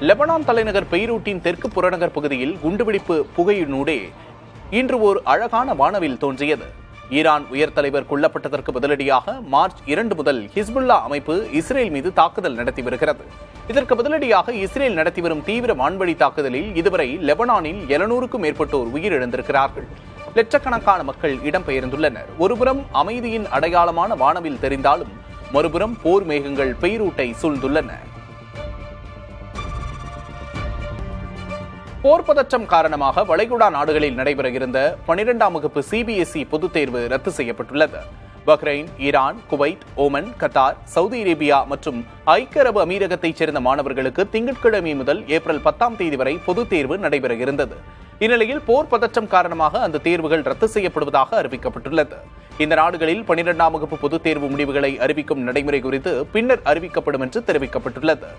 Lebanon தலைநகர் பெய்ரூட்டின் தெற்கு புறநகர் பகுதியில் குண்டுவெடிப்பு புகையினூடே இன்று ஒரு அழகான வானவில் தோன்றியது. ஈரான் உயர் தலைவர் கொல்லப்பட்டதற்கு பதிலடியாக மார்ச் 2 முதல் ஹிஸ்புல்லா அமைப்பு இஸ்ரேல் மீது தாக்குதல் நடத்தி வருகிறது. இதற்கு பதிலடியாக இஸ்ரேல் நடத்தி வரும் தீவிர வான்வழி தாக்குதலில் இதுவரை லெபனானில் 700க்கும் மேற்பட்டோர் உயிரிழந்திருக்கிறார்கள். லட்சக்கணக்கான மக்கள் இடம்பெயர்ந்துள்ளனர். ஒருபுறம் அமைதியின் அடையாளமான வானவில் தெரிந்தாலும் மறுபுறம் போர் மேகங்கள் பெய்ரூட்டை சூழ்ந்துள்ளன. போர் பதற்றம் காரணமாக வளைகுடா நாடுகளில் நடைபெற இருந்த 12ஆம் வகுப்பு CBSE பொதுத் தேர்வு ரத்து செய்யப்பட்டுள்ளது. Bahrain, Iran, Kuwait, Oman, Qatar, Saudi Arabia மற்றும் ஐக்கிய அரபு அமீரகத்தைச் சேர்ந்த மாணவர்களுக்கு திங்கட்கிழமை முதல் ஏப்ரல் 10ஆம் தேதி வரை பொதுத் தேர்வு நடைபெற இருந்தது. இந்நிலையில் போர் பதற்றம் காரணமாக அந்த தேர்வுகள் ரத்து செய்யப்படுவதாக அறிவிக்கப்பட்டுள்ளது. இந்த நாடுகளில் 12ஆம் வகுப்பு பொதுத் தேர்வு முடிவுகளை அறிவிக்கும் நடைமுறை குறித்து பின்னர் அறிவிக்கப்படும் என்று தெரிவிக்கப்பட்டுள்ளது.